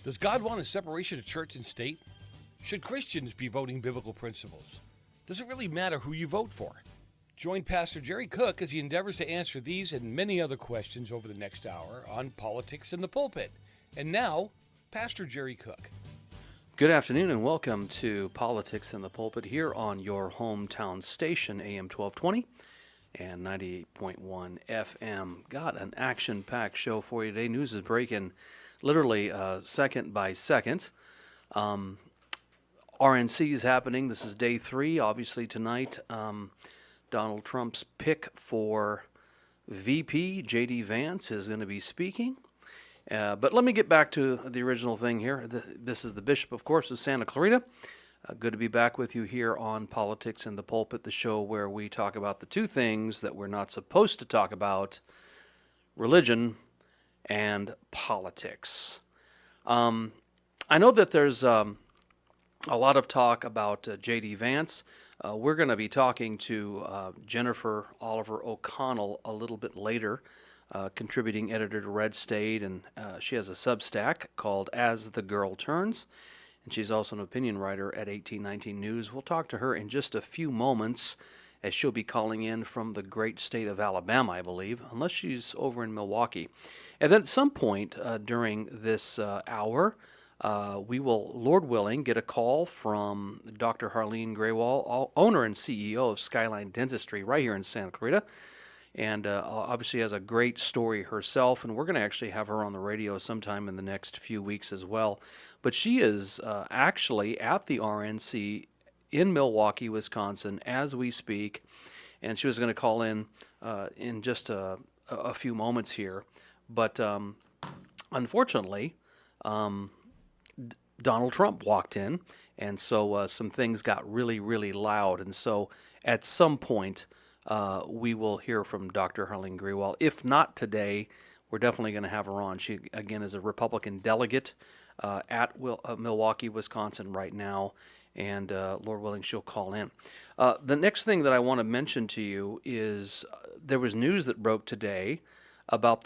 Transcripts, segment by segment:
Does God want a separation of church and state? Should Christians be voting biblical principles? Does it really matter who you vote for? Join Pastor Jerry Cook as he endeavors to answer these and many other questions over the next hour on Politics in the Pulpit. And now, Pastor Jerry Cook. Good afternoon and welcome to Politics in the Pulpit here on your hometown station, AM 1220 and 98.1 FM. Got an action-packed show for you today. News is breaking literally second by second. RNC is happening. This is day 3. Obviously tonight, Donald Trump's pick for VP, J.D. Vance, is going to be speaking. But let me get back to the original thing here. This is the Bishop, of course, of Santa Clarita. Good to be back with you here on Politics in the Pulpit, the show where we talk about the two things that we're not supposed to talk about, religion and politics. I know that there's a lot of talk about J.D. Vance. We're going to be talking to Jennifer Oliver O'Connell a little bit later, contributing editor to Red State, and she has a Substack called As the Girl Turns, and she's also an opinion writer at 1819 News. We'll talk to her in just a few moments, as she'll be calling in from the great state of Alabama, I believe, unless she's over in Milwaukee. And then at some point during this hour, we will, Lord willing, get a call from Dr. Harleen Graywall, owner and CEO of Skyline Dentistry right here in Santa Clarita. And obviously has a great story herself, and we're going to actually have her on the radio sometime in the next few weeks as well. But she is actually at the RNC in Milwaukee, Wisconsin, as we speak, and she was going to call in just a few moments here. But unfortunately, Donald Trump walked in, and so some things got really, really loud. And so at some point, we will hear from Dr. Harleen Graywall. If not today, we're definitely going to have her on. She, again, is a Republican delegate at Milwaukee, Wisconsin right now, and Lord willing, she'll call in. The next thing that I want to mention to you is there was news that broke today about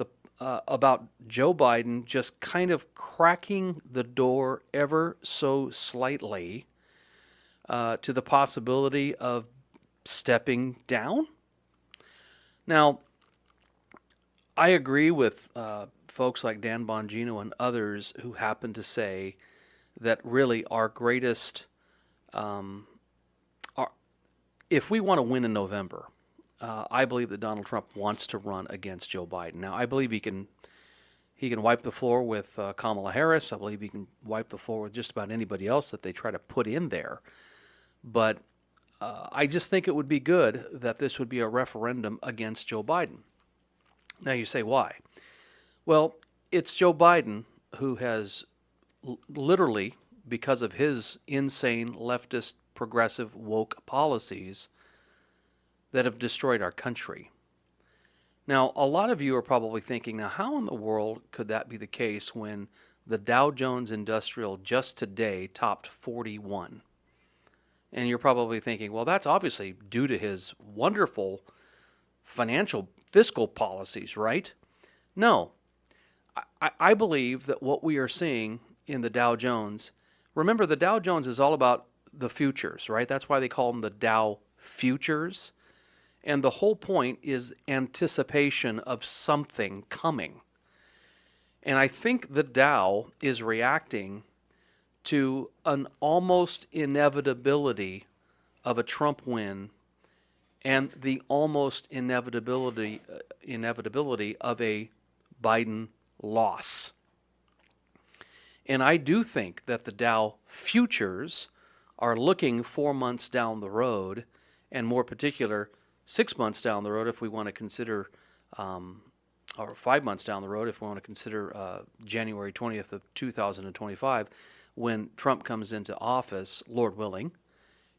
Joe Biden just kind of cracking the door ever so slightly to the possibility of stepping down. Now, I agree with folks like Dan Bongino and others who happen to say that really our greatest, if we want to win in November, I believe that Donald Trump wants to run against Joe Biden. Now, I believe he can wipe the floor with Kamala Harris. I believe he can wipe the floor with just about anybody else that they try to put in there. But I just think it would be good that this would be a referendum against Joe Biden. Now you say, why? Well, it's Joe Biden who has literally, because of his insane leftist, progressive, woke policies, that have destroyed our country. Now, a lot of you are probably thinking, now how in the world could that be the case when the Dow Jones Industrial just today topped 41? And you're probably thinking, well, that's obviously due to his wonderful fiscal policies, right? No. I believe that what we are seeing in the Dow Jones, remember the Dow Jones is all about the futures, right? That's why they call them the Dow Futures. And the whole point is anticipation of something coming. And I think the Dow is reacting to an almost inevitability of a Trump win and the almost inevitability of a Biden loss. And I do think that the Dow futures are looking 4 months down the road, and more particular, 6 months down the road if we want to consider, or 5 months down the road if we want to consider January 20th of 2025, when Trump comes into office, Lord willing,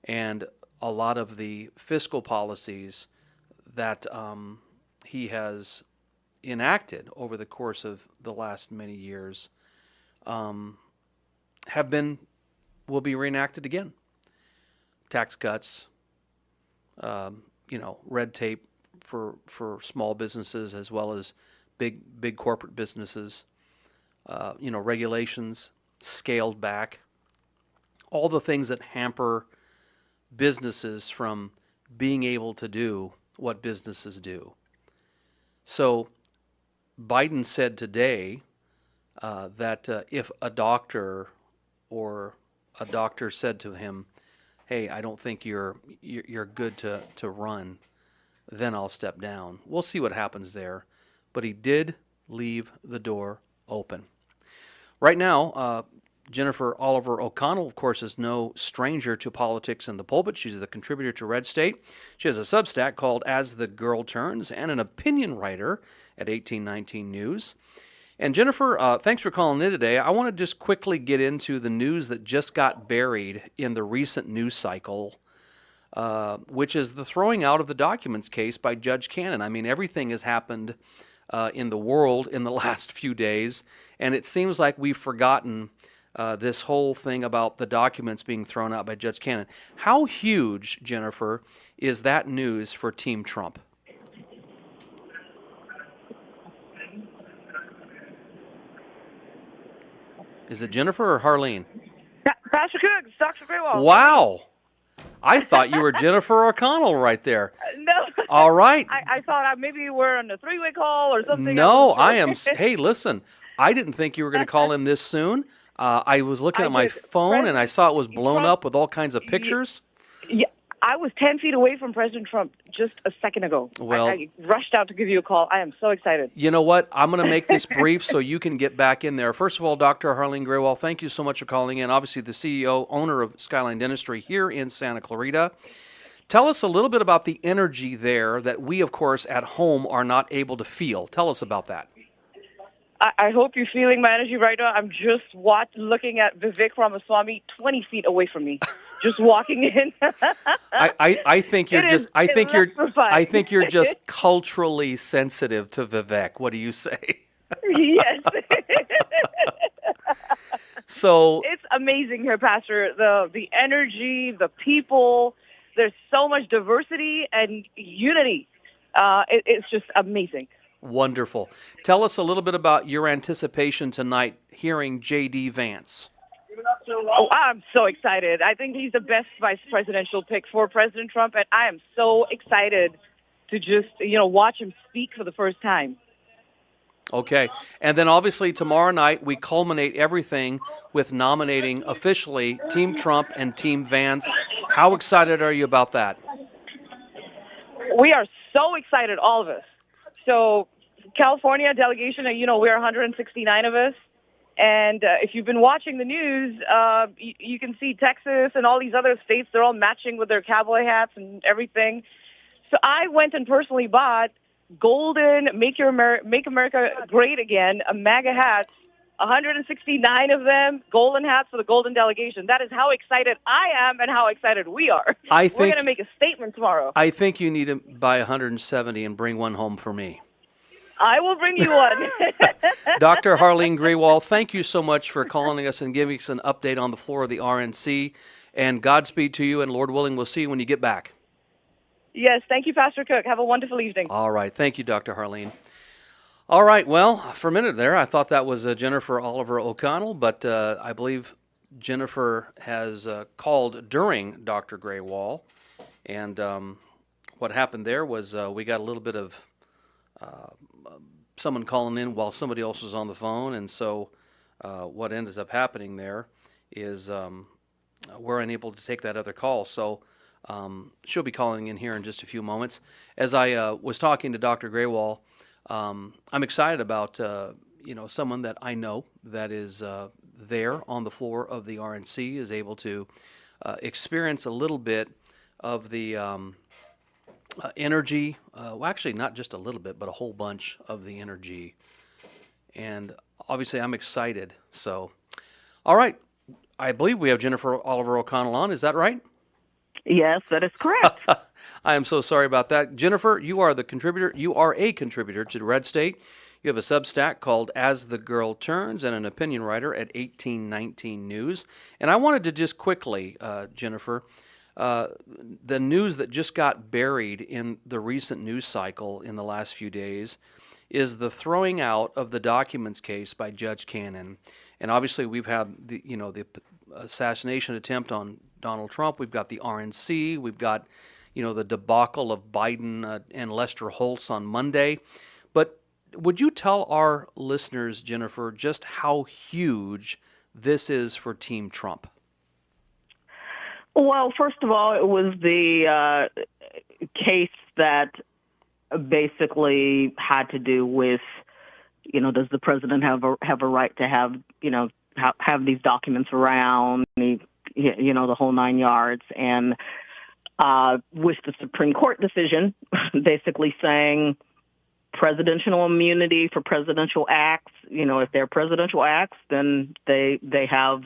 and a lot of the fiscal policies that he has enacted over the course of the last many years will be reenacted again. Tax cuts, red tape for small businesses as well as big corporate businesses, regulations scaled back, all the things that hamper businesses from being able to do what businesses do. So Biden said today that if a doctor said to him, "Hey, I don't think you're good to run," then I'll step down. We'll see what happens there. But he did leave the door open. Right now, Jennifer Oliver O'Connell, of course, is no stranger to politics in the pulpit. She's the contributor to Red State. She has a Substack called As the Girl Turns and an opinion writer at 1819 News. And Jennifer, thanks for calling in today. I want to just quickly get into the news that just got buried in the recent news cycle, which is the throwing out of the documents case by Judge Cannon. I mean, everything has happened in the world in the last few days, and it seems like we've forgotten this whole thing about the documents being thrown out by Judge Cannon. How huge, Jennifer, is that news for Team Trump? Is it Jennifer or Harleen? Pastor Cook, it's Dr. Greywall. Wow. I thought you were Jennifer O'Connell right there. No. All right. I thought maybe we're on a three-way call or something. No, I am. Hey, listen, I didn't think you were going to call in this soon. I was looking at my phone and I saw it was blown up with all kinds of pictures. Yeah, I was 10 feet away from President Trump just a second ago. Well, I rushed out to give you a call. I am so excited. You know what? I'm going to make this brief so you can get back in there. First of all, Dr. Harleen Greywall, thank you so much for calling in. Obviously, the CEO, owner of Skyline Dentistry here in Santa Clarita. Tell us a little bit about the energy there that we, of course, at home are not able to feel. Tell us about that. I hope you're feeling my energy right now. I'm just looking at Vivek Ramaswamy 20 feet away from me, just walking in. I think you're just I think you're just culturally sensitive to Vivek. What do you say? Yes. So it's amazing here, Pastor. The energy, the people. There's so much diversity and unity. It's just amazing. Wonderful. Tell us a little bit about your anticipation tonight hearing J.D. Vance. Oh, I'm so excited. I think he's the best vice presidential pick for President Trump, and I am so excited to just, watch him speak for the first time. Okay. And then obviously tomorrow night we culminate everything with nominating officially Team Trump and Team Vance. How excited are you about that? We are so excited, all of us. So California delegation, we're 169 of us. And if you've been watching the news, you can see Texas and all these other states, they're all matching with their cowboy hats and everything. So I went and personally bought golden Make America Great Again, a MAGA hats, 169 of them, golden hats for the golden delegation. That is how excited I am and how excited we are. We're going to make a statement tomorrow. I think you need to buy 170 and bring one home for me. I will bring you one. Dr. Harleen Greywall, thank you so much for calling us and giving us an update on the floor of the RNC. And Godspeed to you, and Lord willing, we'll see you when you get back. Yes, thank you, Pastor Cook. Have a wonderful evening. All right. Thank you, Dr. Harleen. All right. Well, for a minute there, I thought that was Jennifer Oliver O'Connell, but I believe Jennifer has called during Dr. Greywall. And what happened there was we got a little bit of someone calling in while somebody else was on the phone. And so what ends up happening there is we're unable to take that other call. So she'll be calling in here in just a few moments. As I was talking to Dr. Greywall, I'm excited about someone that I know that is there on the floor of the RNC, is able to experience a little bit of the energy. Well, actually, not just a little bit, but a whole bunch of the energy. And obviously, I'm excited. So, all right. I believe we have Jennifer Oliver O'Connell on. Is that right? Yes, that is correct. I am so sorry about that. Jennifer, you are the contributor. You are a contributor to Red State. You have a Substack called As the Girl Turns and an opinion writer at 1819 News. And I wanted to just quickly, Jennifer, The news that just got buried in the recent news cycle in the last few days is the throwing out of the documents case by Judge Cannon. And obviously we've had the assassination attempt on Donald Trump. We've got the RNC. We've got the debacle of Biden and Lester Holtz on Monday. But would you tell our listeners, Jennifer, just how huge this is for Team Trump? Well, first of all, it was the case that basically had to do with, does the president have a right to have these documents around, the whole 9 yards, and with the Supreme Court decision basically saying presidential immunity for presidential acts. If they're presidential acts, then they have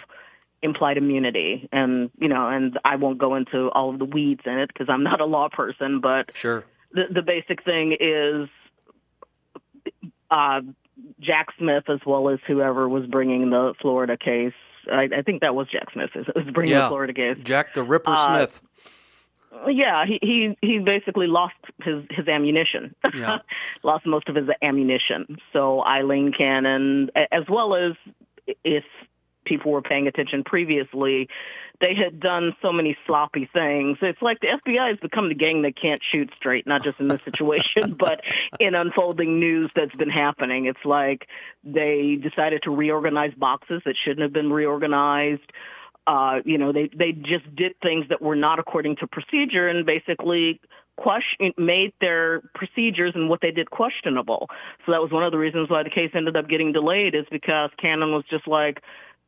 implied immunity, and I won't go into all of the weeds in it because I'm not a law person, but sure. The basic thing is Jack Smith, as well as whoever was bringing the Florida case. I think that was Jack Smith was bringing the Florida case. Jack the Ripper Smith. Yeah, he basically lost his ammunition. Yeah. Lost most of his ammunition. So Eileen Cannon, as well as if people were paying attention previously, they had done so many sloppy things. It's like the FBI has become the gang that can't shoot straight, not just in this situation, but in unfolding news that's been happening. It's like they decided to reorganize boxes that shouldn't have been reorganized. They just did things that were not according to procedure and basically made their procedures and what they did questionable. So that was one of the reasons why the case ended up getting delayed, is because Cannon was just like,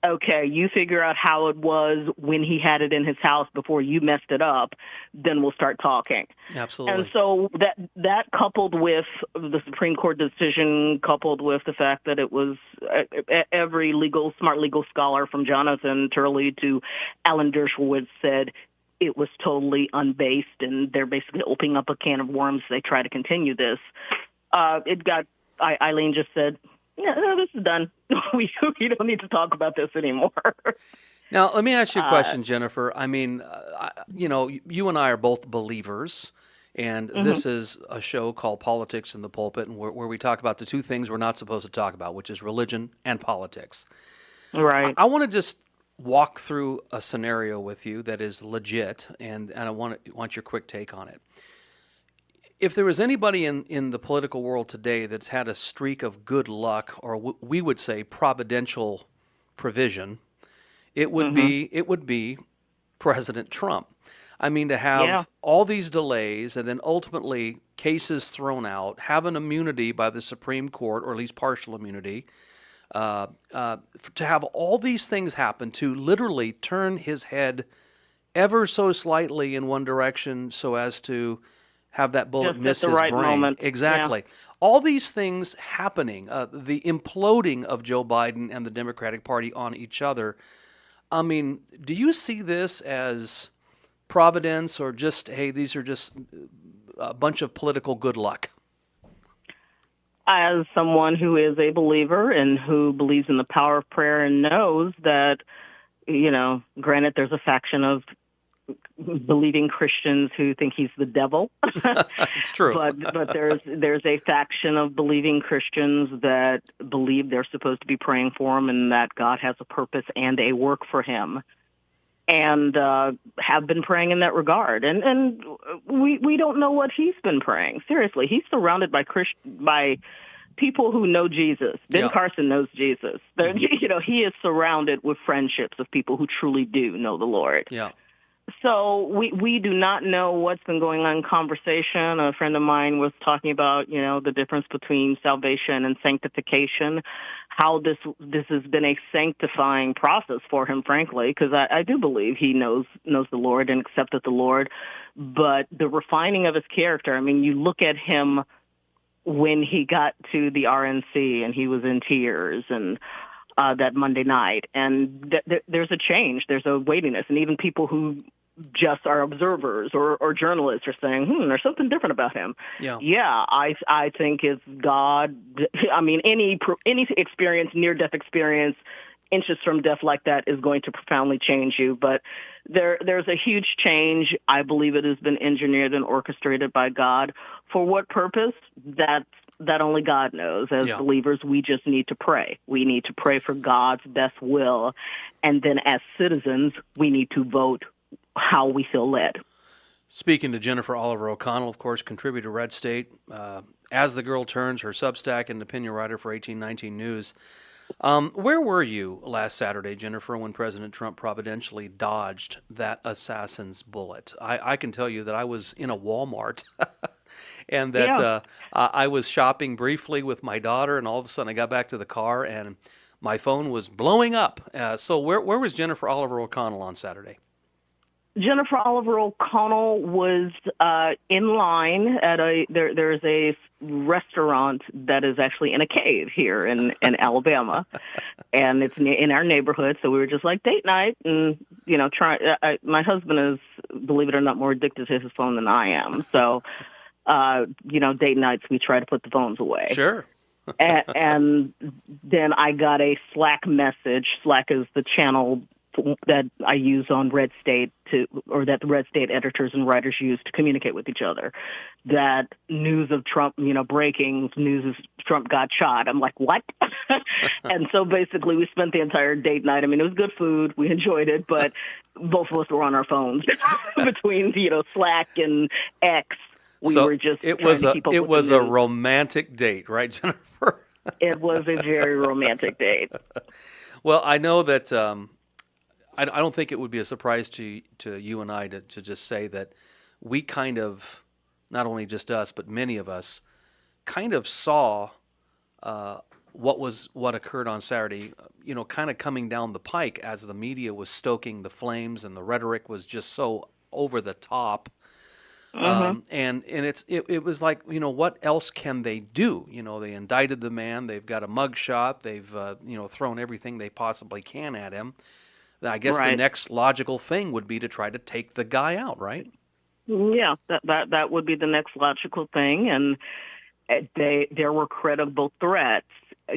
okay, you figure out how it was when he had it in his house before you messed it up, then we'll start talking. Absolutely. And so that coupled with the Supreme Court decision, coupled with the fact that it was every smart legal scholar from Jonathan Turley to Alan Dershowitz said it was totally unbased, and they're basically opening up a can of worms. They try to continue this. Eileen just said, yeah, no, this is done. We don't need to talk about this anymore. Now, let me ask you a question, Jennifer. I mean, you and I are both believers, and this is a show called Politics in the Pulpit, and where we talk about the two things we're not supposed to talk about, which is religion and politics. Right. I want to just walk through a scenario with you that is legit, and I want your quick take on it. If there was anybody in the political world today that's had a streak of good luck, or we would say providential provision, it would be President Trump. I mean, to have all these delays and then ultimately cases thrown out, have an immunity by the Supreme Court, or at least partial immunity, to have all these things happen, to literally turn his head ever so slightly in one direction so as to have that bullet just miss at the his right brain. moment. Exactly. Yeah. All these things happening, the imploding of Joe Biden and the Democratic Party on each other. I mean, do you see this as providence, or just, hey, these are just a bunch of political good luck? As someone who is a believer and who believes in the power of prayer and knows that, granted, there's a faction of believing Christians who think he's the devil. It's true. but there's a faction of believing Christians that believe they're supposed to be praying for him and that God has a purpose and a work for him, and have been praying in that regard. And we don't know what he's been praying. Seriously, he's surrounded by people who know Jesus. Ben Carson knows Jesus. He is surrounded with friendships of people who truly do know the Lord. Yeah. So we do not know what's been going on in conversation. A friend of mine was talking about, the difference between salvation and sanctification, how this has been a sanctifying process for him, frankly, because I do believe he knows the Lord and accepted the Lord. But the refining of his character, I mean, you look at him when he got to the RNC and he was in tears and that Monday night, and there's a change, there's a weightiness, and even people who just are observers or journalists are saying, there's something different about him. Yeah, I think it's God. I mean, any experience, near-death experience, inches from death like that is going to profoundly change you. But there's a huge change. I believe it has been engineered and orchestrated by God. For what purpose? That only God knows. As believers, we just need to pray. We need to pray for God's best will. And then as citizens, we need to vote how we feel led. Speaking to Jennifer Oliver O'Connell, of course, contributor to Red State, As the Girl Turns, her Substack, and opinion writer for 1819 News. Where were you last Saturday, Jennifer, when President Trump providentially dodged that assassin's bullet? I can tell you that I was in a Walmart and that I was shopping briefly with my daughter, and all of a sudden I got back to the car and my phone was blowing up. So where was Jennifer Oliver O'Connell on Saturday? Jennifer Oliver O'Connell was in line at there's a restaurant that is actually in a cave here in Alabama, and it's in our neighborhood. So we were just like date night, and my husband is, believe it or not, more addicted to his phone than I am. So date nights we try to put the phones away. Sure. and then I got a Slack message. Slack is the channel that I use on Red State or that the Red State editors and writers use to communicate with each other. That news of Trump, breaking news is Trump got shot. I'm like, what? And so basically we spent the entire date night. I mean, it was good food. We enjoyed it, but both of us were on our phones between, Slack and X. We were just it was a romantic date, right, Jennifer? It was a very romantic date. Well, I know that I don't think it would be a surprise to you and I to just say that we kind of, not only just us, but many of us, kind of saw what occurred on Saturday, kind of coming down the pike as the media was stoking the flames and the rhetoric was just so over the top. And it was like, what else can they do? They indicted the man. They've got a mugshot. They've thrown everything they possibly can at him. I guess the next logical thing would be to try to take the guy out, right? Yeah, that would be the next logical thing, and there were credible threats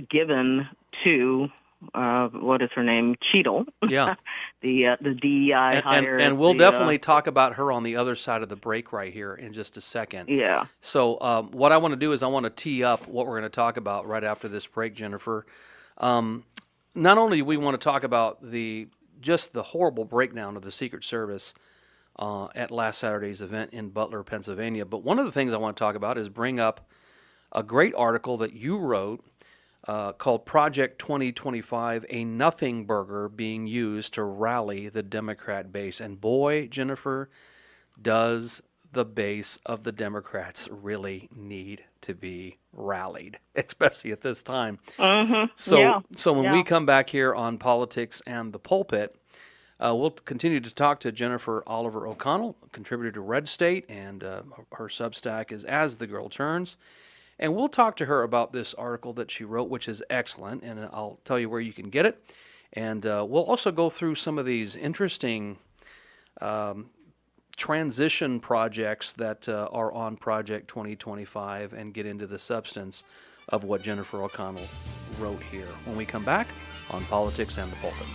given to what is her name, Cheadle? Yeah, the DEI hire, and we'll definitely talk about her on the other side of the break right here in just a second. Yeah. So what I want to do is I want to tee up what we're going to talk about right after this break, Jennifer. Not only do we want to talk about just the horrible breakdown of the Secret Service at last Saturday's event in Butler, Pennsylvania. But one of the things I want to talk about is bring up a great article that you wrote called Project 2025, a nothing burger being used to rally the Democrat base. And boy, Jennifer, does the base of the Democrats really need to be rallied, especially at this time. So when we come back here on Politics and the Pulpit, we'll continue to talk to Jennifer Oliver O'Connell, contributor to Red State, and her Substack is As the Girl Turns. And we'll talk to her about this article that she wrote, which is excellent, and I'll tell you where you can get it. And we'll also go through some of these interesting transition projects that are on Project 2025 and get into the substance of what Jennifer O'Connell wrote here when we come back on Politics and the Pulpit.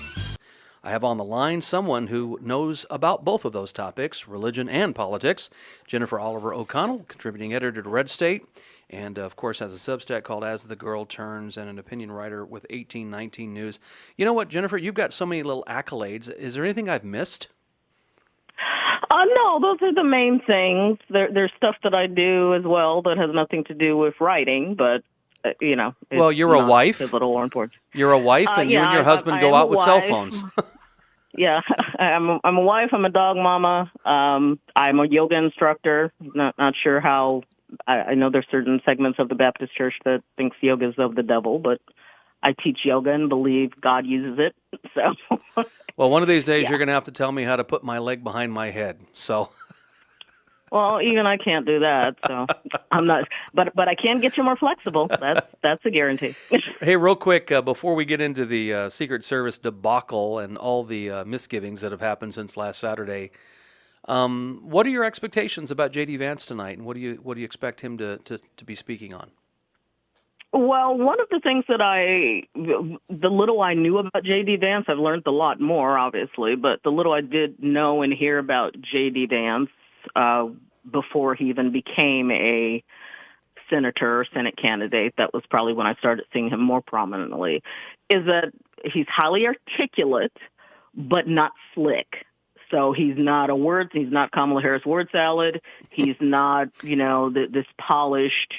I have on the line someone who knows about both of those topics, religion and politics. Jennifer Oliver O'Connell, contributing editor to Red State, and of course has a Substack called As the Girl Turns, and an opinion writer with 1819 News. You know what, Jennifer, you've got so many little accolades. Is there anything I've missed? No, those are the main things. There's stuff that I do as well that has nothing to do with writing, but well, you're a wife. Pivotal or important. You're a wife, and you and your husband go out with cell phones. Yeah, I'm a wife. I'm a dog mama. I'm a yoga instructor. Not sure how. I know there's certain segments of the Baptist Church that thinks yoga is of the devil, but I teach yoga and believe God uses it. So. Well, one of these days you're going to have to tell me how to put my leg behind my head. So. Well, even I can't do that, so I'm not. But I can get you more flexible. That's a guarantee. Hey, real quick, before we get into the Secret Service debacle and all the misgivings that have happened since last Saturday, what are your expectations about J.D. Vance tonight, and what do you expect him to be speaking on? Well, one of the things that the little I knew about J.D. Vance, I've learned a lot more, obviously, but the little I did know and hear about J.D. Vance before he even became a senator or Senate candidate, that was probably when I started seeing him more prominently, is that he's highly articulate, but not slick. So he's not Kamala Harris word salad. He's not, this polished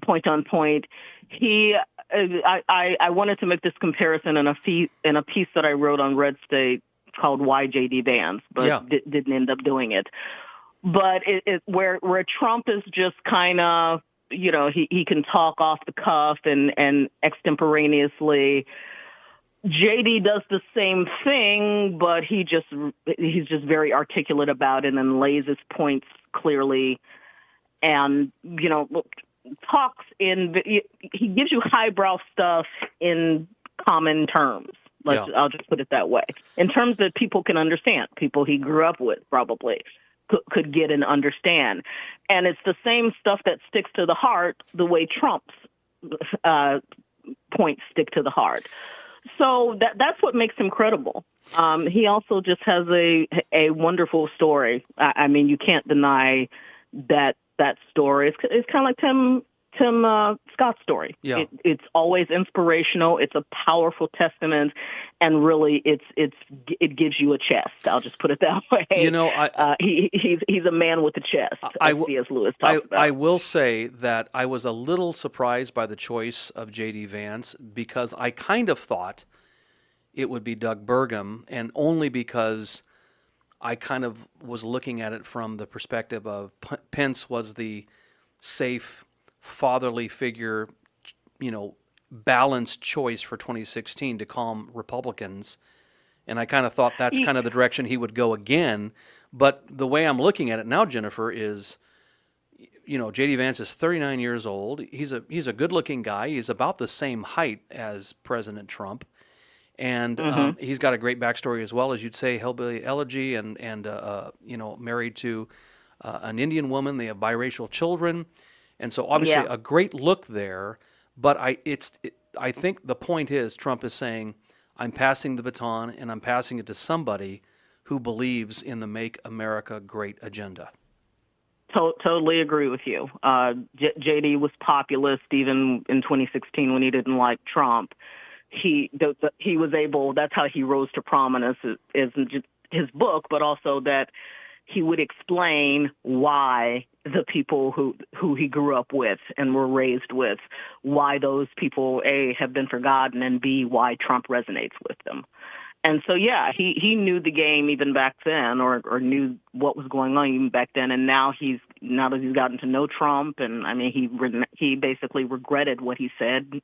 point on point. I wanted to make this comparison in a piece that I wrote on Red State called "Why J.D. Vance," but didn't end up doing it. But where Trump is just kind of, he can talk off the cuff and extemporaneously. JD does the same thing, but he's just very articulate about it and lays his points clearly, and talks he gives you highbrow stuff in common terms. I'll just put it that way, in terms that people can understand. People he grew up with probably could get and understand, and it's the same stuff that sticks to the heart the way Trump's points stick to the heart. So that's what makes him credible. He also just has a wonderful story. I mean, you can't deny that story. It's kind of like Tim Scott's story. Yeah. It's always inspirational. It's a powerful testament, and really, it gives you a chest. I'll just put it that way. He's a man with a chest. C.S. Lewis talks about. I will say that I was a little surprised by the choice of J.D. Vance, because I kind of thought it would be Doug Burgum, and only because I kind of was looking at it from the perspective of Pence was the safe, fatherly figure, balanced choice for 2016 to calm Republicans. And I kind of thought that's kind of the direction he would go again. But the way I'm looking at it now, Jennifer, is, J.D. Vance is 39 years old. He's a good-looking guy. He's about the same height as President Trump. And he's got a great backstory as well, as you'd say, hillbilly elegy, and married to an Indian woman. They have biracial children. And so obviously a great look there, but I think the point is Trump is saying, I'm passing the baton, and I'm passing it to somebody who believes in the Make America Great agenda. Totally agree with you. JD was populist even in 2016 when he didn't like Trump. He was able, that's how he rose to prominence, is just his book, but also that he would explain why the people who he grew up with and were raised with, why those people, A, have been forgotten, and B, why Trump resonates with them. And so, he knew the game even back then, or knew what was going on even back then. And now that he's gotten to know Trump, and I mean, he basically regretted what he said,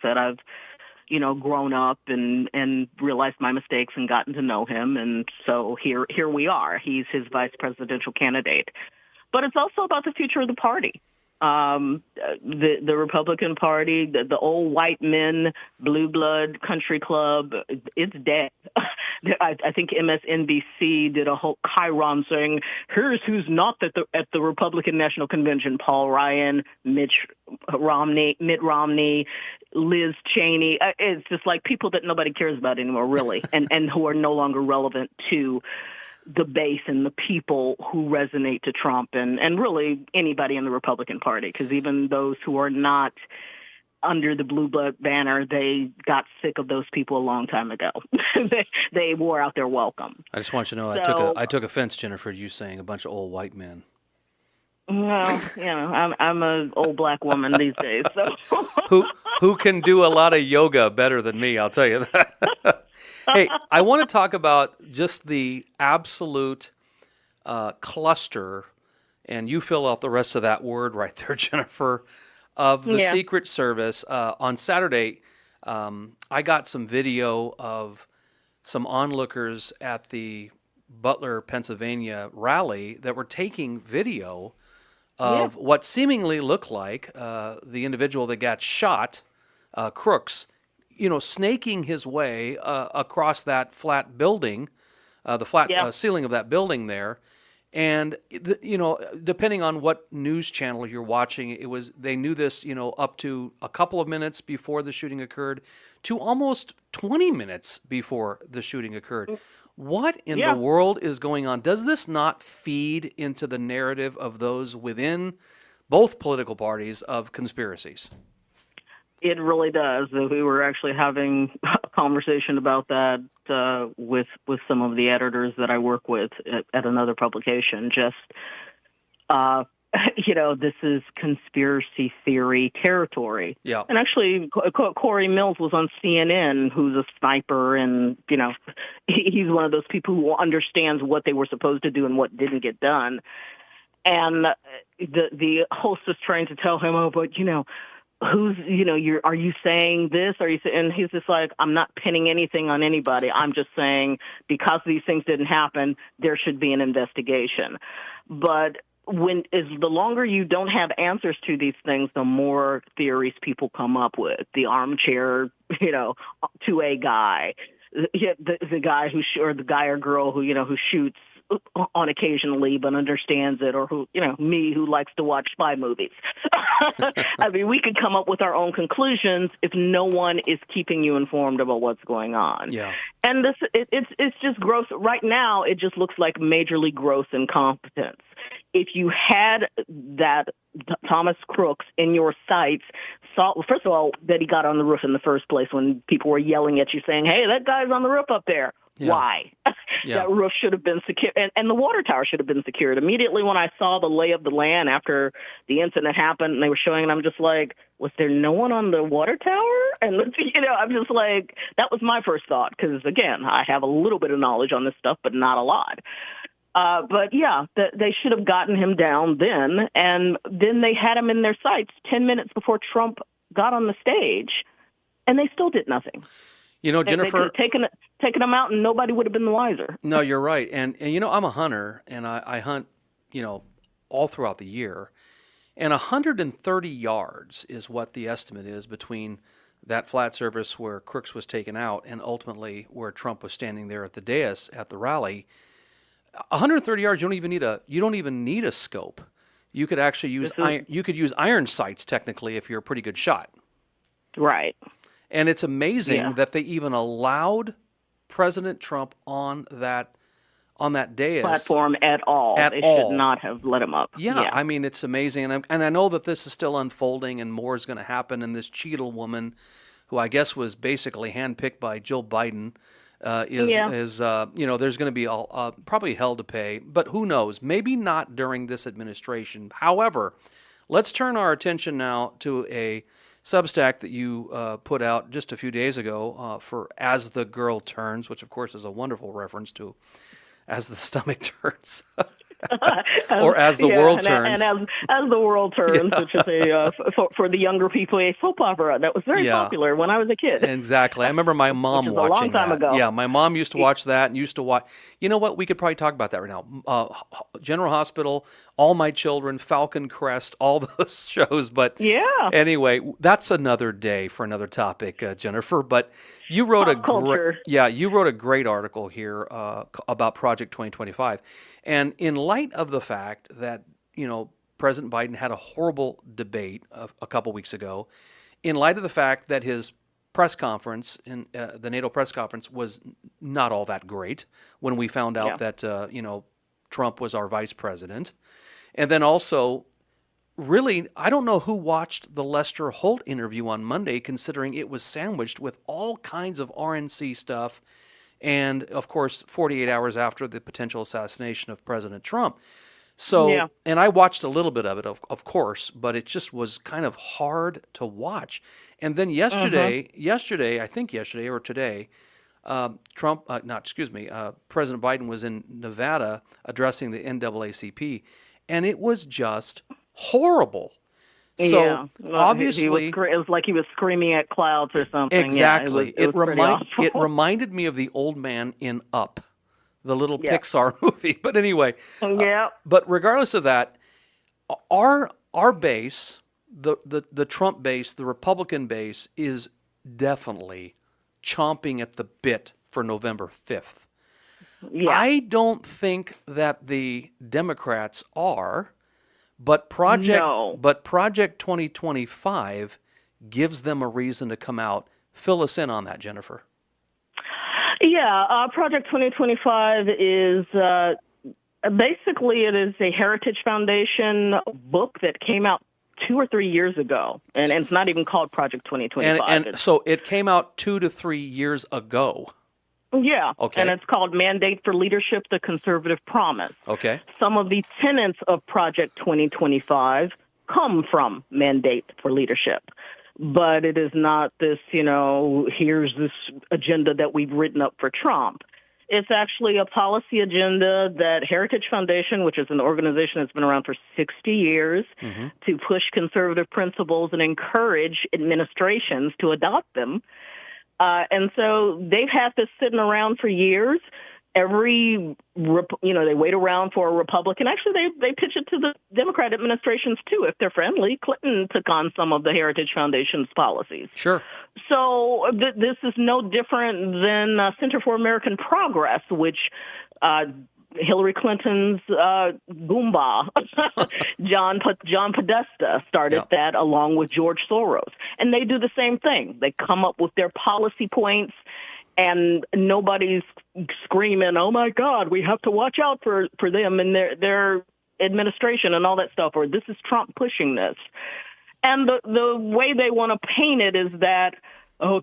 said I've, grown up and realized my mistakes and gotten to know him. And so here we are. He's his vice presidential candidate. But it's also about the future of the party. The Republican Party, the old white men, blue blood country club, it's dead. I think MSNBC did a whole chyron saying, here's who's not at the Republican National Convention: Paul Ryan, Mitt Romney, Liz Cheney. It's just like people that nobody cares about anymore, really, and who are no longer relevant to the base and the people who resonate to Trump and really anybody in the Republican Party, because even those who are not under the blue blood banner, they got sick of those people a long time ago. They wore out their welcome. I just want you to know, I took offense, Jennifer, you saying a bunch of old white men. Well, I'm an old black woman these days. So who can do a lot of yoga better than me, I'll tell you that. Hey, I want to talk about just the absolute cluster, and you fill out the rest of that word right there, Jennifer, of the Secret Service. On Saturday, I got some video of some onlookers at the Butler, Pennsylvania rally that were taking video of what seemingly looked like the individual that got shot, Crooks, snaking his way across that flat building, the flat ceiling of that building there. And depending on what news channel you're watching, they knew this, up to a couple of minutes before the shooting occurred, to almost 20 minutes before the shooting occurred. What in the world is going on? Does this not feed into the narrative of those within both political parties of conspiracies? It really does. We were actually having a conversation about that with some of the editors that I work with at another publication. Just, this is conspiracy theory territory. Yeah. And actually, Corey Mills was on CNN, who's a sniper, and, he's one of those people who understands what they were supposed to do and what didn't get done. And the host is trying to tell him, but, who's, are you saying this? And he's just like, I'm not pinning anything on anybody. I'm just saying because these things didn't happen, there should be an investigation. But the longer you don't have answers to these things, the more theories people come up with. The armchair, 2A guy, the guy or the guy or girl who shoots on occasionally but understands it, or me who likes to watch spy movies. I mean, we could come up with our own conclusions if no one is keeping you informed about what's going on. Yeah. And it's just gross. Right now, it just looks like majorly gross incompetence. If you had that Thomas Crooks in your sights, first of all, that he got on the roof in the first place when people were yelling at you saying, hey, that guy's on the roof up there. Yeah. Why? Yeah. That roof should have been secured, and the water tower should have been secured. Immediately when I saw the lay of the land after the incident happened and they were showing it, I'm just like, was there no one on the water tower? And, I'm just like, that was my first thought because, again, I have a little bit of knowledge on this stuff, but not a lot. But, yeah, they should have gotten him down then, and then they had him in their sights 10 minutes before Trump got on the stage, and they still did nothing. Jennifer, they could have taken him out and nobody would have been the wiser. No, you're right. And I'm a hunter, and I hunt, all throughout the year. And 130 yards is what the estimate is between that flat surface where Crooks was taken out and ultimately where Trump was standing there at the dais at the rally. 130 yards, you don't even need a scope. You could actually use iron sights technically if you're a pretty good shot. Right. And it's amazing that they even allowed President Trump on that dais platform at all. They should not have let him up. Yeah, I mean, it's amazing, and I know that this is still unfolding, and more is going to happen. And this Cheadle woman, who I guess was basically handpicked by Joe Biden, is there's going to be probably hell to pay, but who knows? Maybe not during this administration. However, let's turn our attention now to a Substack that you put out just a few days ago for As the Girl Turns, which of course is a wonderful reference to As the Stomach Turns. Or As the World Turns. And as the World Turns, which is for the younger people, a soap opera that was very popular when I was a kid. Exactly. I remember my mom watching a long time that. ago. Yeah, my mom used to watch that and used to watch. You know what? We could probably talk about that right now. General Hospital, All My Children, Falcon Crest, all those shows. But anyway, that's another day for another topic, Jennifer. But you wrote you wrote a great article here about Project 2025. And in light of the fact that, President Biden had a horrible debate a couple weeks ago, in light of the fact that his press conference, the NATO press conference, was not all that great when we found out that, Trump was our vice president. And then also, really, I don't know who watched the Lester Holt interview on Monday, considering it was sandwiched with all kinds of RNC stuff. And, of course, 48 hours after the potential assassination of President Trump. So, and I watched a little bit of it, of course, but it just was kind of hard to watch. And then yesterday or today, President Biden was in Nevada addressing the NAACP, and it was just horrible. So obviously, it was like he was screaming at clouds or something. Exactly. It reminded me of the old man in Up, the little Pixar movie. But anyway, but regardless of that, our base, the Trump base, the Republican base, is definitely chomping at the bit for November 5th. Yeah. I don't think that the Democrats are, but Project 2025 gives them a reason to come out. Fill us in on that, Jennifer. Yeah, Project 2025 is basically it is a Heritage Foundation book that came out 2 or 3 years ago, and it's not even called Project 2025. And so it came out 2 to 3 years ago. Yeah, okay. And it's called Mandate for Leadership, the Conservative Promise. Okay. Some of the tenets of Project 2025 come from Mandate for Leadership. But it is not this, here's this agenda that we've written up for Trump. It's actually a policy agenda that Heritage Foundation, which is an organization that's been around for 60 years, to push conservative principles and encourage administrations to adopt them. And so they've had this sitting around for years. They wait around for a Republican. Actually, they pitch it to the Democrat administrations, too, if they're friendly. Clinton took on some of the Heritage Foundation's policies. Sure. So this is no different than Center for American Progress, which Hillary Clinton's Goomba, John Podesta, started that along with George Soros. And they do the same thing. They come up with their policy points, and nobody's screaming, oh, my God, we have to watch out for them and their administration and all that stuff, or this is Trump pushing this. And the way they want to paint it is that,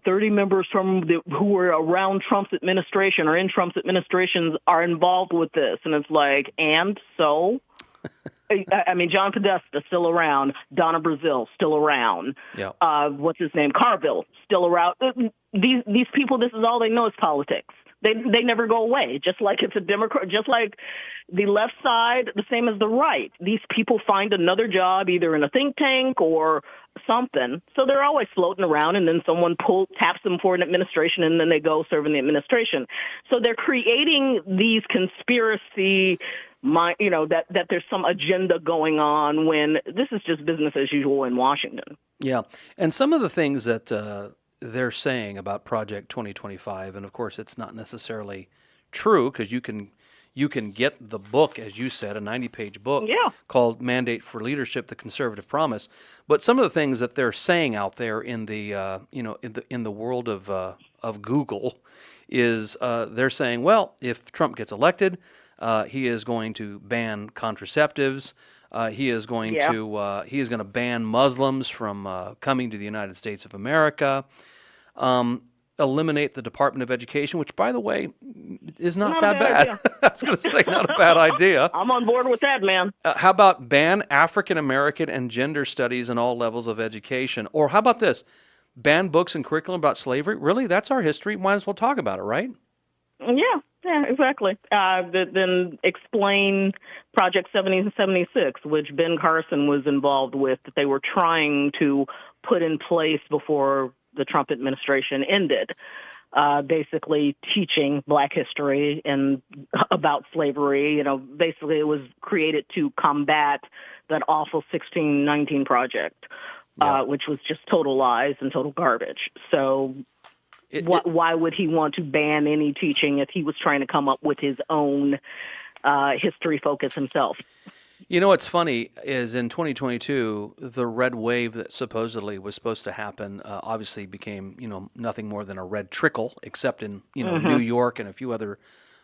30 members who were around Trump's administration or in Trump's administrations are involved with this. And it's like, and so? I mean, John Podesta still around. Donna Brazile still around. Yeah. What's his name? Carville still around. These people, this is all they know is politics. They never go away. Just like it's a Democrat, just like the left side, the same as the right. These people find another job either in a think tank or something. So they're always floating around, and then someone taps them for an administration, and then they go serve in the administration. So they're creating these conspiracy, that there's some agenda going on when this is just business as usual in Washington. Yeah, and some of the things that they're saying about Project 2025, and of course it's not necessarily true because you can get the book, as you said, a 90-page book called Mandate for Leadership: The Conservative Promise. But some of the things that they're saying out there in the in the world of Google is they're saying, well, if Trump gets elected, he is going to ban contraceptives. He is going to ban Muslims from coming to the United States of America. Eliminate the Department of Education, which, by the way, is not that bad. I was going to say, not a bad idea. I'm on board with that, man. How about ban African American and gender studies in all levels of education? Or how about this? Ban books and curriculum about slavery? Really? That's our history. Might as well talk about it, right? Yeah, exactly. Then explain Project 7076, which Ben Carson was involved with, that they were trying to put in place before the Trump administration ended, basically teaching Black history and about slavery. Basically it was created to combat that awful 1619 Project, which was just total lies and total garbage. So why would he want to ban any teaching if he was trying to come up with his own history focus himself? What's funny is in 2022, the red wave that supposedly was supposed to happen obviously became, nothing more than a red trickle, except in, New York and a few other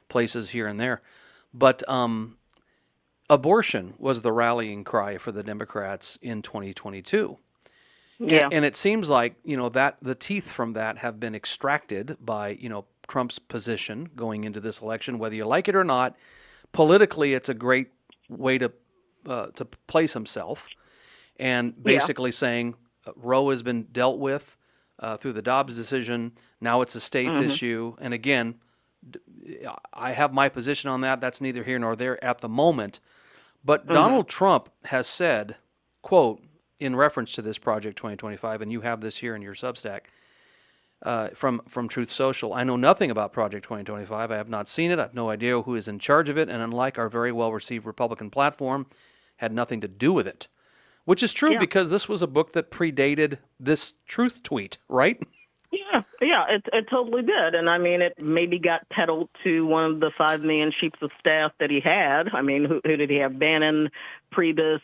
places here and there. But abortion was the rallying cry for the Democrats in 2022. Yeah. And it seems like, that the teeth from that have been extracted by, Trump's position going into this election, whether you like it or not. Politically, it's a great way to place himself, and basically saying Roe has been dealt with through the Dobbs decision. Now it's a state's issue. And again, I have my position on that. That's neither here nor there at the moment. But Donald Trump has said, quote, in reference to this Project 2025, and you have this here in your Substack, from Truth Social, I know nothing about Project 2025. I have not seen it. I have no idea who is in charge of it. And unlike our very well-received Republican platform, had nothing to do with it, which is true because this was a book that predated this Truth tweet, right? Yeah, it totally did. And I mean, it maybe got peddled to one of the 5 million chiefs of staff that he had. I mean, who did he have? Bannon, Priebus,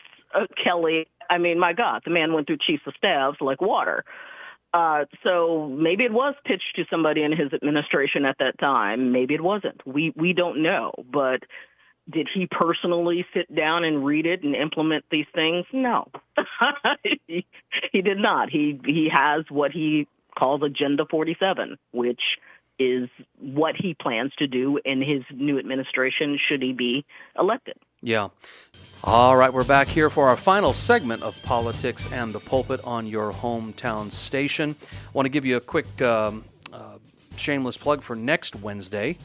Kelly. I mean, my God, the man went through chiefs of staffs like water. So maybe it was pitched to somebody in his administration at that time. Maybe it wasn't. We don't know. But did he personally sit down and read it and implement these things? No, he did not. He has what he calls Agenda 47, which is what he plans to do in his new administration should he be elected. Yeah. All right, we're back here for our final segment of Politics and the Pulpit on your hometown station. I want to give you a quick shameless plug for next Wednesday,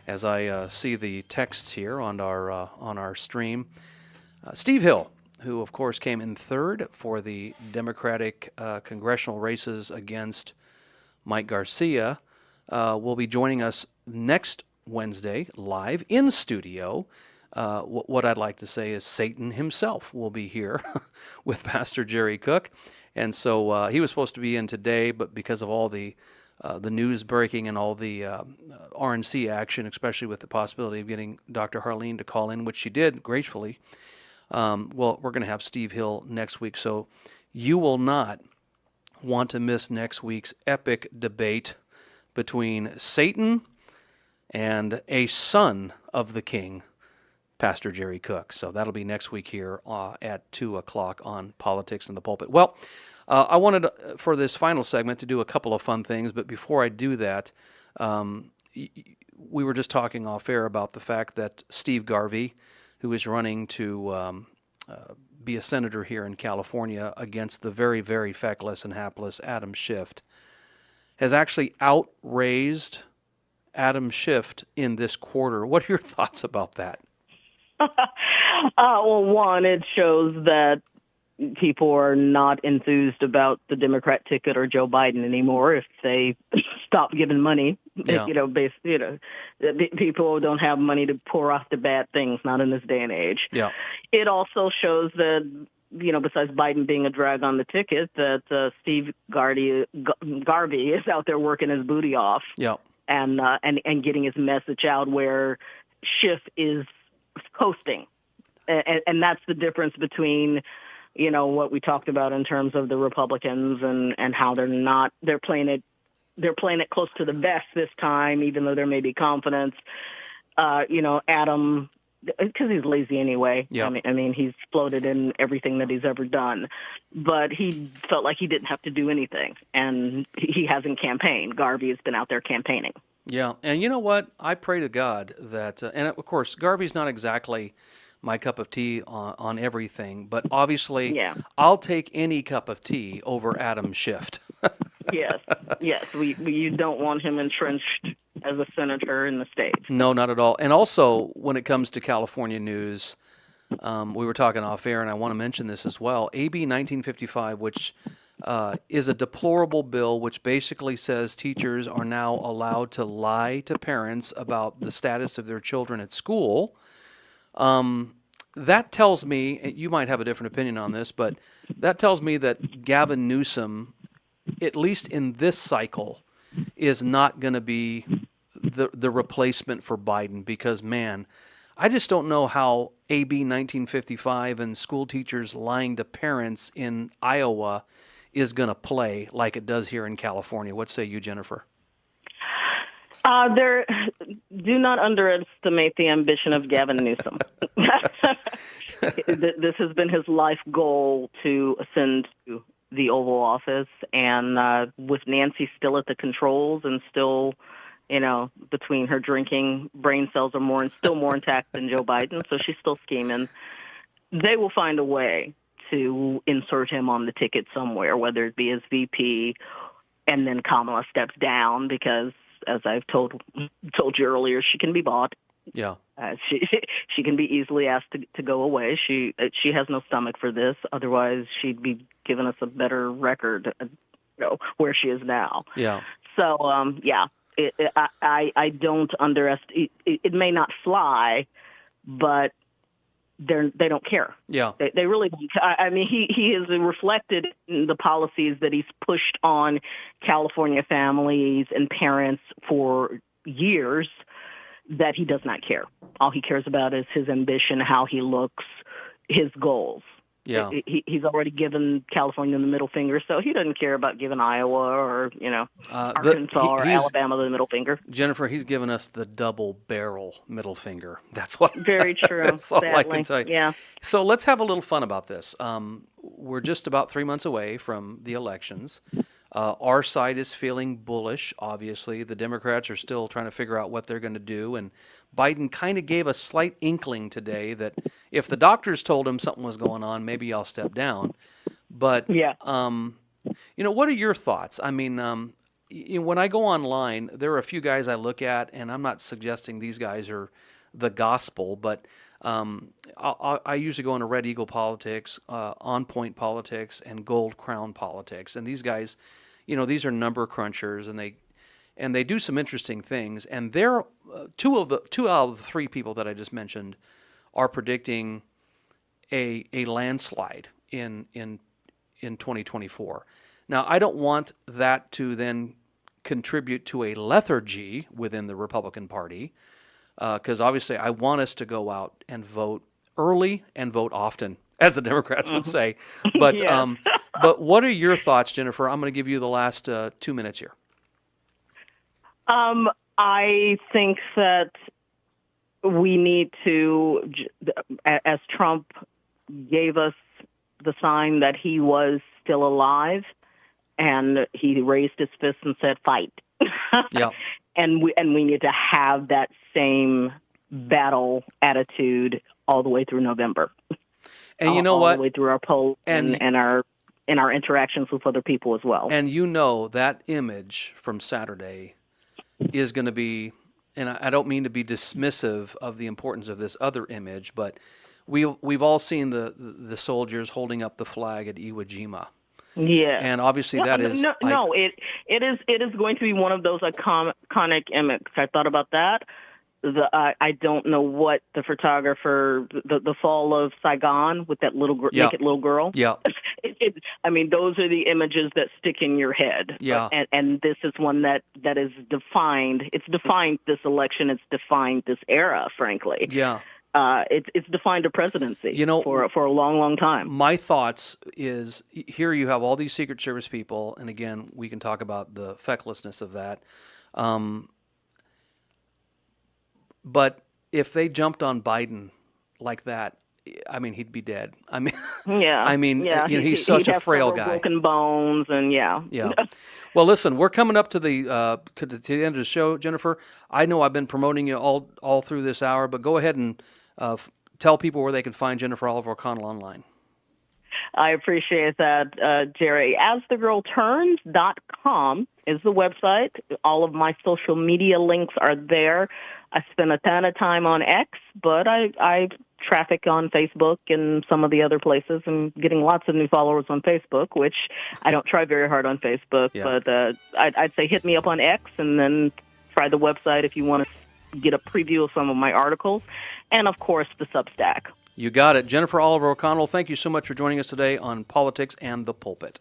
as I see the texts here on our stream. Steve Hill, who of course came in third for the Democratic congressional races against Mike Garcia, will be joining us next Wednesday live in studio. What I'd like to say is Satan himself will be here with Pastor Jerry Cook. And so he was supposed to be in today, but because of all the news breaking and all the RNC action, especially with the possibility of getting Dr. Harleen to call in, which she did gracefully, well, we're going to have Steve Hill next week. So you will not want to miss next week's epic debate between Satan and a son of the king, Pastor Jerry Cook. So that'll be next week here at 2 o'clock on Politics and the Pulpit. Well, I wanted for this final segment to do a couple of fun things, but before I do that, we were just talking off air about the fact that Steve Garvey, who is running to be a senator here in California against the very, very feckless and hapless Adam Schiff, has actually outraised Adam Schiff in this quarter. What are your thoughts about that? Well, one, it shows that people are not enthused about the Democrat ticket or Joe Biden anymore if they stop giving money. Yeah. People don't have money to pour off the bad things, not in this day and age. Yeah. It also shows that, besides Biden being a drag on the ticket, that Steve Garvey is out there working his booty off. Yeah. And getting his message out where Schiff is coasting. And that's the difference between, what we talked about in terms of the Republicans and how they're playing it close to the vest this time, even though there may be confidence. Adam, because he's lazy anyway. Yeah. I mean, he's floated in everything that he's ever done, but he felt like he didn't have to do anything, and he hasn't campaigned. Garvey has been out there campaigning. Yeah, and you know what? I pray to God that, and of course, Garvey's not exactly my cup of tea on everything, but obviously, Yeah. I'll take any cup of tea over Adam Schiff. Yes. You don't want him entrenched as a senator in the state. No, not at all. And also, when it comes to California news, we were talking off air, and I want to mention this as well. AB 1955, which is a deplorable bill, which basically says teachers are now allowed to lie to parents about the status of their children at school. That tells me, you might have a different opinion on this, but that tells me that Gavin Newsom, at least in this cycle, is not going to be the replacement for Biden because, man, I just don't know how AB 1955 and school teachers lying to parents in Iowa is going to play like it does here in California. What say you, Jennifer? Do not underestimate the ambition of Gavin Newsom. This has been his life goal to ascend to the Oval Office, and with Nancy still at the controls and still, between her drinking, brain cells are still more intact than Joe Biden, so she's still scheming. They will find a way to insert him on the ticket somewhere, whether it be as VP, and then Kamala steps down because, as I've told you earlier, she can be bought. Yeah. She can be easily asked to go away. She has no stomach for this. Otherwise, she'd be giving us a better record, where she is now. Yeah. So, I don't underestimate. It may not fly, but they don't care. Yeah. They really don't. I mean, he has reflected in the policies that he's pushed on California families and parents for years, that he does not care. All he cares about is his ambition, how he looks, his goals. Yeah. He's already given California the middle finger, so he doesn't care about giving Iowa or, Arkansas or Alabama the middle finger. Jennifer, he's given us the double barrel middle finger. That's what. Very true. That's all sadly. I can tell you. Yeah. So let's have a little fun about this. We're just about 3 months away from the elections. Our side is feeling bullish, obviously. The Democrats are still trying to figure out what they're going to do. And Biden kind of gave a slight inkling today that if the doctors told him something was going on, maybe I'll step down. But, yeah. What are your thoughts? I mean, when I go online, there are a few guys I look at, and I'm not suggesting these guys are the gospel, but I usually go into Red Eagle Politics, On Point Politics, and Gold Crown Politics. And these guys, these are number crunchers, and they do some interesting things. And they're two out of the three people that I just mentioned are predicting a landslide in 2024. Now, I don't want that to then contribute to a lethargy within the Republican Party, because obviously I want us to go out and vote early and vote often, as the Democrats would say. But Yeah. But what are your thoughts, Jennifer? I'm going to give you the last 2 minutes here. I think that we need to, as Trump gave us the sign that he was still alive, and he raised his fist and said, "Fight." Yeah. And we need to have that same battle attitude all the way through November. And you know what? All the way through our polls and our interactions with other people as well. And that image from Saturday is going to be, and I don't mean to be dismissive of the importance of this other image, but we've all seen the soldiers holding up the flag at Iwo Jima. Yeah, and obviously that is it is going to be one of those iconic images. I thought about that. I don't know what the photographer, the fall of Saigon with that naked little girl. Yeah, I mean, those are the images that stick in your head. Yeah, and this is one that is defined. It's defined this election. It's defined this era. Frankly. Yeah. It's defined a presidency for a long, long time. My thoughts is, here you have all these Secret Service people, and again, we can talk about the fecklessness of that. But if they jumped on Biden like that, I mean, he'd be dead. I mean, he's such a frail guy. Broken bones, and yeah. Well, listen, we're coming up to the end of the show, Jennifer. I know I've been promoting you all through this hour, but go ahead and tell people where they can find Jennifer Oliver O'Connell online. I appreciate that, Jerry. AsTheGirlTurns.com is the website. All of my social media links are there. I spend a ton of time on X, but I traffic on Facebook and some of the other places. I'm getting lots of new followers on Facebook, which I don't try very hard on Facebook. Yeah. But I'd say hit me up on X and then try the website if you want to get a preview of some of my articles. And, of course, the Substack. You got it. Jennifer Oliver O'Connell, thank you so much for joining us today on Politics and the Pulpit.